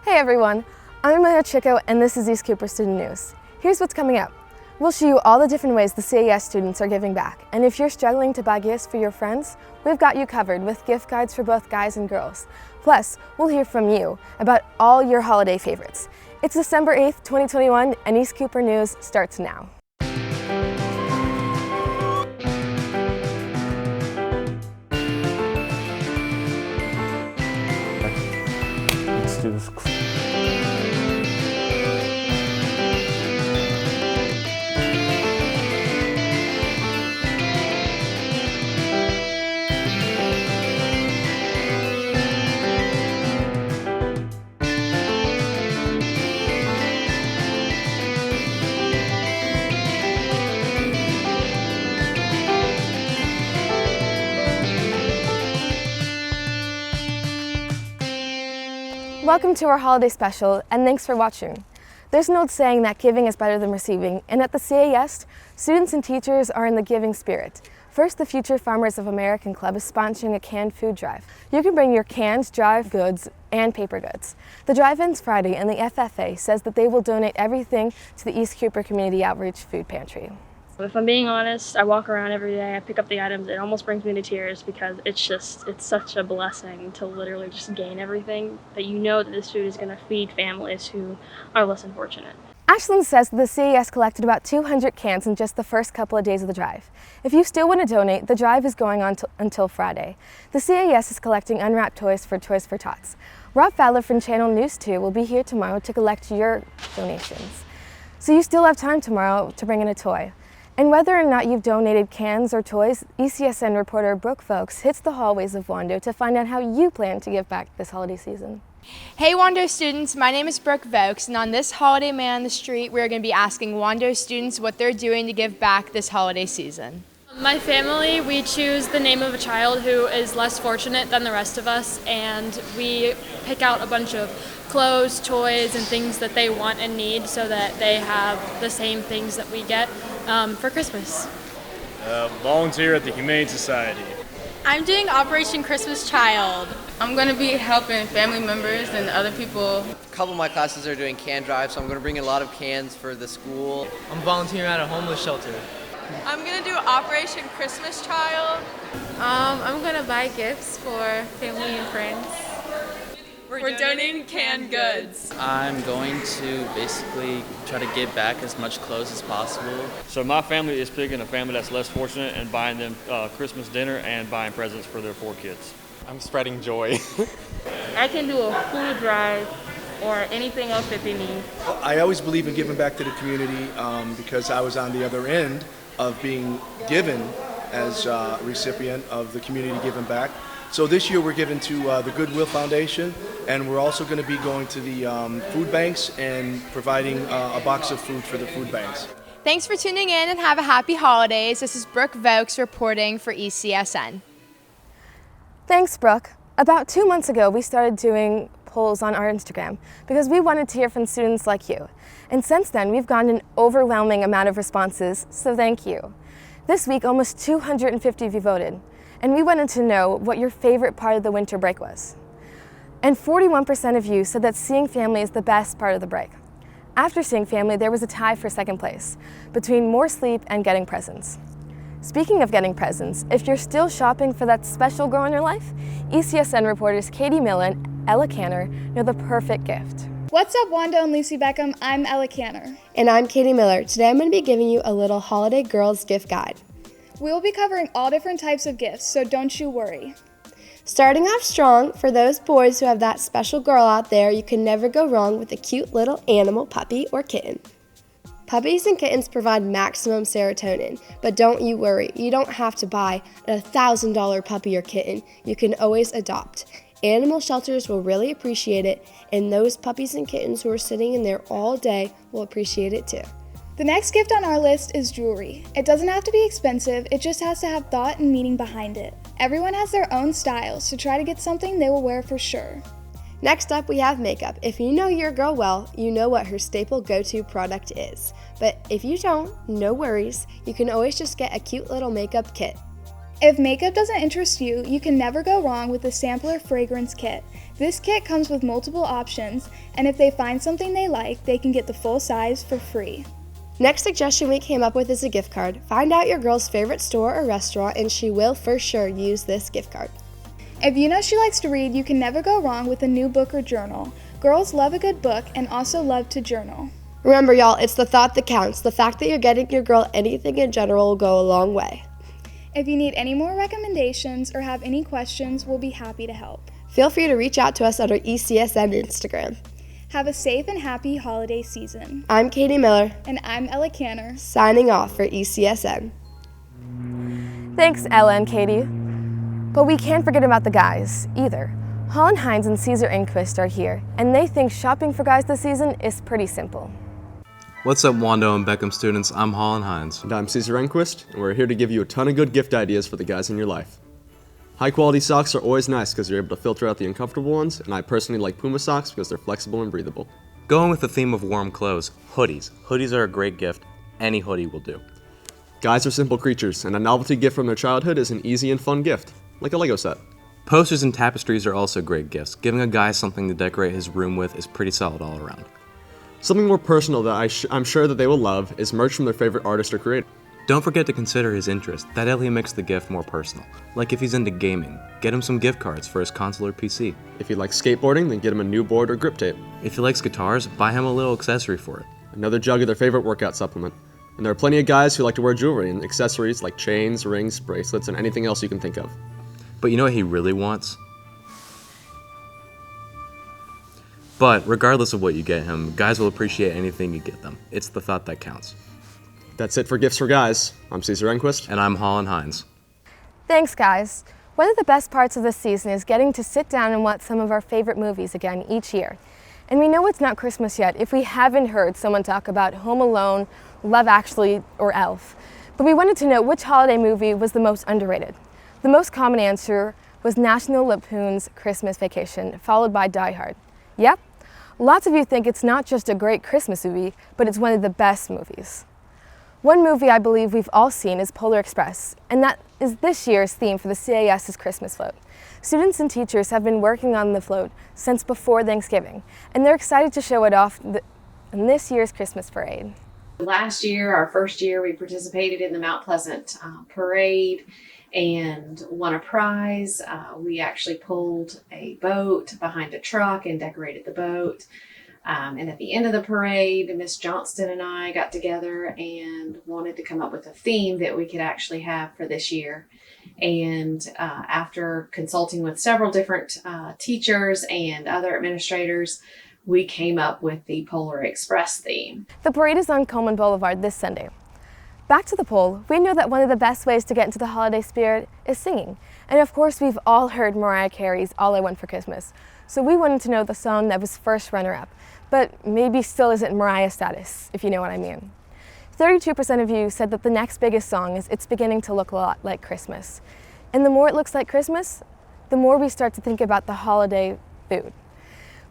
Hey everyone, I'm Maya Chico and this is East Cooper Student News. Here's what's coming up. We'll show you all the different ways the CAS students are giving back. And if you're struggling to buy gifts for your friends, we've got you covered with gift guides for both guys and girls. Plus, we'll hear from you about all your holiday favorites. It's December 8th, 2021, and East Cooper News starts now. Let's do this. Welcome to our holiday special, and thanks for watching. There's an old saying that giving is better than receiving, and at the CAS, students and teachers are in the giving spirit. First, the Future Farmers of American Club is sponsoring a canned food drive. You can bring your canned, dry goods, and paper goods. The drive ends Friday, and the FFA says that they will donate everything to the East Cooper Community Outreach Food Pantry. If I'm being honest, I walk around every day, I pick up the items, it almost brings me to tears because it's such a blessing to literally just gain everything that you know that this food is going to feed families who are less than fortunate. Ashlyn says that the CAS collected about 200 cans in just the first couple of days of the drive. If you still want to donate, the drive is going on until Friday. The CAS is collecting unwrapped toys for Toys for Tots. Rob Fowler from Channel News 2 will be here tomorrow to collect your donations. So you still have time tomorrow to bring in a toy. And whether or not you've donated cans or toys, ECSN reporter Brooke Folks hits the hallways of Wando to find out how you plan to give back this holiday season. Hey Wando students, my name is Brooke Vokes, and on this Holiday Man on the Street, we're going to be asking Wando students what they're doing to give back this holiday season. My family, we choose the name of a child who is less fortunate than the rest of us, and we pick out a bunch of clothes, toys, and things that they want and need so that they have the same things that we get for Christmas. Volunteer at the Humane Society. I'm doing Operation Christmas Child. I'm going to be helping family members and other people. A couple of my classes are doing can drives, so I'm going to bring in a lot of cans for the school. I'm volunteering at a homeless shelter. I'm going to do Operation Christmas Child. I'm going to buy gifts for family and friends. We're donating canned goods. I'm going to basically try to give back as much clothes as possible. So my family is picking a family that's less fortunate and buying them Christmas dinner and buying presents for their 4 kids. I'm spreading joy. I can do a food drive or anything else that they need. I always believe in giving back to the community because I was on the other end of being given as a recipient of the community giving back. So this year we're giving to the Goodwill Foundation, and we're also going to be going to the food banks and providing a box of food for the food banks. Thanks for tuning in and have a happy holidays. This is Brooke Vokes reporting for ECSN. Thanks, Brooke. About 2 months ago, we started doing polls on our Instagram because we wanted to hear from students like you. And since then, we've gotten an overwhelming amount of responses, so thank you. This week, almost 250 of you voted. And we wanted to know what your favorite part of the winter break was. And 41% of you said that seeing family is the best part of the break. After seeing family, there was a tie for second place between more sleep and getting presents. Speaking of getting presents, if you're still shopping for that special girl in your life, ECSN reporters Katie Miller and Ella Canner know the perfect gift. What's up, Wanda and Lucy Beckham? I'm Ella Canner. And I'm Katie Miller. Today I'm going to be giving you a little holiday girls gift guide. We will be covering all different types of gifts, so don't you worry. Starting off strong, for those boys who have that special girl out there, you can never go wrong with a cute little animal puppy or kitten. Puppies and kittens provide maximum serotonin, but don't you worry, you don't have to buy a $1,000 puppy or kitten. You can always adopt. Animal shelters will really appreciate it, and those puppies and kittens who are sitting in there all day will appreciate it too. The next gift on our list is jewelry. It doesn't have to be expensive, it just has to have thought and meaning behind it. Everyone has their own style, so try to get something they will wear for sure. Next up, we have makeup. If you know your girl well, you know what her staple go-to product is. But if you don't, no worries. You can always just get a cute little makeup kit. If makeup doesn't interest you, you can never go wrong with the Sampler Fragrance Kit. This kit comes with multiple options, and if they find something they like, they can get the full size for free. Next suggestion we came up with is a gift card. Find out your girl's favorite store or restaurant, and she will for sure use this gift card. If you know she likes to read, you can never go wrong with a new book or journal. Girls love a good book and also love to journal. Remember, y'all, it's the thought that counts. The fact that you're getting your girl anything in general will go a long way. If you need any more recommendations or have any questions, we'll be happy to help. Feel free to reach out to us on our ECSN Instagram. Have a safe and happy holiday season. I'm Katie Miller. And I'm Ella Canner. Signing off for ECSN. Thanks, Ella and Katie. But we can't forget about the guys, either. Holland Hines and Caesar Inquist are here, and they think shopping for guys this season is pretty simple. What's up, Wando and Beckham students? I'm Holland Hines. And I'm Caesar Enquist, and we're here to give you a ton of good gift ideas for the guys in your life. High quality socks are always nice because you're able to filter out the uncomfortable ones, and I personally like Puma socks because they're flexible and breathable. Going with the theme of warm clothes, hoodies. Hoodies are a great gift. Any hoodie will do. Guys are simple creatures, and a novelty gift from their childhood is an easy and fun gift, like a Lego set. Posters and tapestries are also great gifts. Giving a guy something to decorate his room with is pretty solid all around. Something more personal that I'm sure that they will love is merch from their favorite artist or creator. Don't forget to consider his interest. That really makes the gift more personal. Like if he's into gaming, get him some gift cards for his console or PC. If he likes skateboarding, then get him a new board or grip tape. If he likes guitars, buy him a little accessory for it. Another jug of their favorite workout supplement. And there are plenty of guys who like to wear jewelry and accessories like chains, rings, bracelets, and anything else you can think of. But you know what he really wants? But regardless of what you get him, guys will appreciate anything you get them. It's the thought that counts. That's it for Gifts for Guys. I'm Caesar Enquist. And I'm Holland Hines. Thanks, guys. One of the best parts of this season is getting to sit down and watch some of our favorite movies again each year. And we know it's not Christmas yet if we haven't heard someone talk about Home Alone, Love Actually, or Elf. But we wanted to know which holiday movie was the most underrated. The most common answer was National Lampoon's Christmas Vacation, followed by Die Hard. Yep. Lots of you think it's not just a great Christmas movie, but it's one of the best movies. One movie I believe we've all seen is Polar Express, and that is this year's theme for the CAS's Christmas float. Students and teachers have been working on the float since before Thanksgiving, and they're excited to show it off in this year's Christmas parade. Last year, our first year, we participated in the Mount Pleasant parade and won a prize. We actually pulled a boat behind a truck and decorated the boat. And at the end of the parade, Miss Johnston and I got together and wanted to come up with a theme that we could actually have for this year. And after consulting with several different teachers and other administrators, we came up with the Polar Express theme. The parade is on Coleman Boulevard this Sunday. Back to the poll, we know that one of the best ways to get into the holiday spirit is singing. And of course, we've all heard Mariah Carey's All I Want for Christmas. So we wanted to know the song that was first runner-up, but maybe still isn't Mariah status, if you know what I mean. 32% of you said that the next biggest song is It's Beginning to Look a Lot Like Christmas. And the more it looks like Christmas, the more we start to think about the holiday food.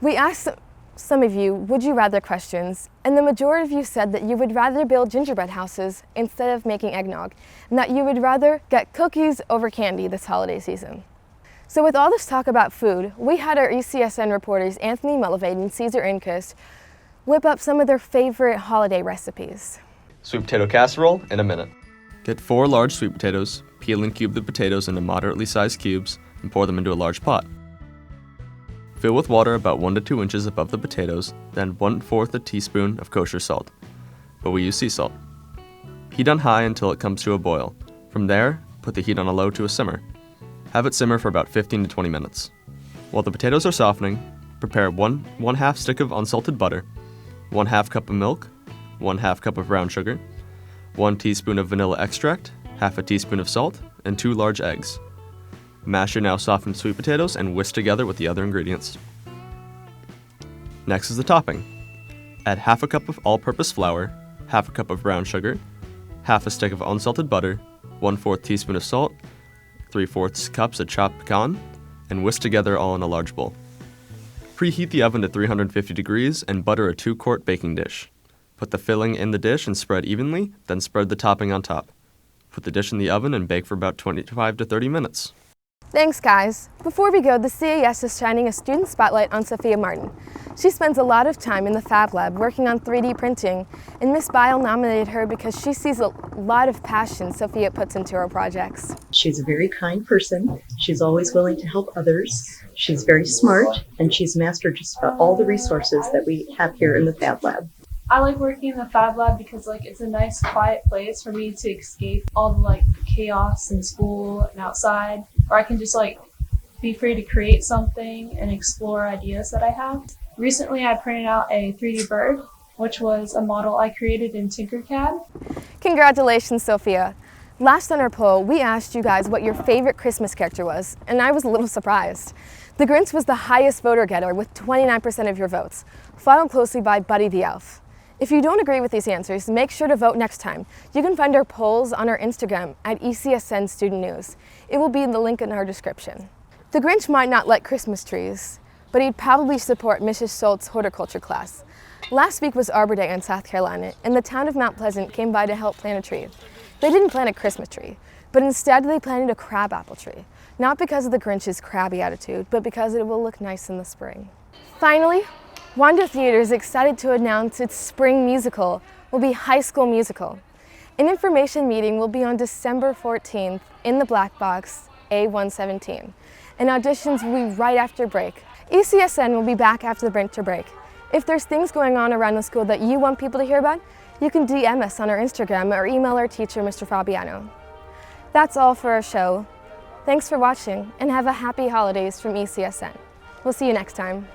We asked some of you would you rather questions, and the majority of you said that you would rather build gingerbread houses instead of making eggnog, and that you would rather get cookies over candy this holiday season. So with all this talk about food, we had our ECSN reporters Anthony Mullivade and Caesar Inquist whip up some of their favorite holiday recipes. Sweet potato casserole in a minute. Get 4 large sweet potatoes, peel and cube the potatoes into moderately sized cubes, and pour them into a large pot. Fill with water about 1 to 2 inches above the potatoes, then 1/4 a teaspoon of kosher salt, but we use sea salt. Heat on high until it comes to a boil. From there, put the heat on a low to a simmer. Have it simmer for about 15 to 20 minutes. While the potatoes are softening, prepare 1/2 stick of unsalted butter, 1/2 cup of milk, 1/2 cup of brown sugar, 1 teaspoon of vanilla extract, 1/2 teaspoon of salt, and 2 large eggs. Mash your now softened sweet potatoes and whisk together with the other ingredients. Next is the topping. Add 1/2 cup of all-purpose flour, 1/2 cup of brown sugar, 1/2 stick of unsalted butter, 1/4 teaspoon of salt, 3/4 cups of chopped pecan, and whisk together all in a large bowl. Preheat the oven to 350 degrees and butter a 2-quart baking dish. Put the filling in the dish and spread evenly, then spread the topping on top. Put the dish in the oven and bake for about 25 to 30 minutes. Thanks, guys. Before we go, the CAS is shining a student spotlight on Sophia Martin. She spends a lot of time in the Fab Lab working on 3D printing, and Miss Bile nominated her because she sees a lot of passion Sophia puts into her projects. She's a very kind person. She's always willing to help others. She's very smart, and she's mastered just about all the resources that we have here in the Fab Lab. I like working in the Fab Lab because it's a nice quiet place for me to escape all the chaos in school and outside, or I can just be free to create something and explore ideas that I have. Recently I printed out a 3D bird, which was a model I created in Tinkercad. Congratulations, Sophia. Last on our poll, we asked you guys what your favorite Christmas character was, and I was a little surprised. The Grinch was the highest voter getter with 29% of your votes, followed closely by Buddy the Elf. If you don't agree with these answers, make sure to vote next time. You can find our polls on our Instagram at ECSN Student News. It will be in the link in our description. The Grinch might not like Christmas trees, but he'd probably support Mrs. Schultz's horticulture class. Last week was Arbor Day in South Carolina, and the town of Mount Pleasant came by to help plant a tree. They didn't plant a Christmas tree, but instead they planted a crabapple tree. Not because of the Grinch's crabby attitude, but because it will look nice in the spring. Finally, Wando Theater is excited to announce its spring musical will be High School Musical. An information meeting will be on December 14th in the Black Box A117, and auditions will be right after break. ECSN will be back after the winter break. If there's things going on around the school that you want people to hear about, you can DM us on our Instagram or email our teacher, Mr. Fabiano. That's all for our show. Thanks for watching, and have a happy holidays from ECSN. We'll see you next time.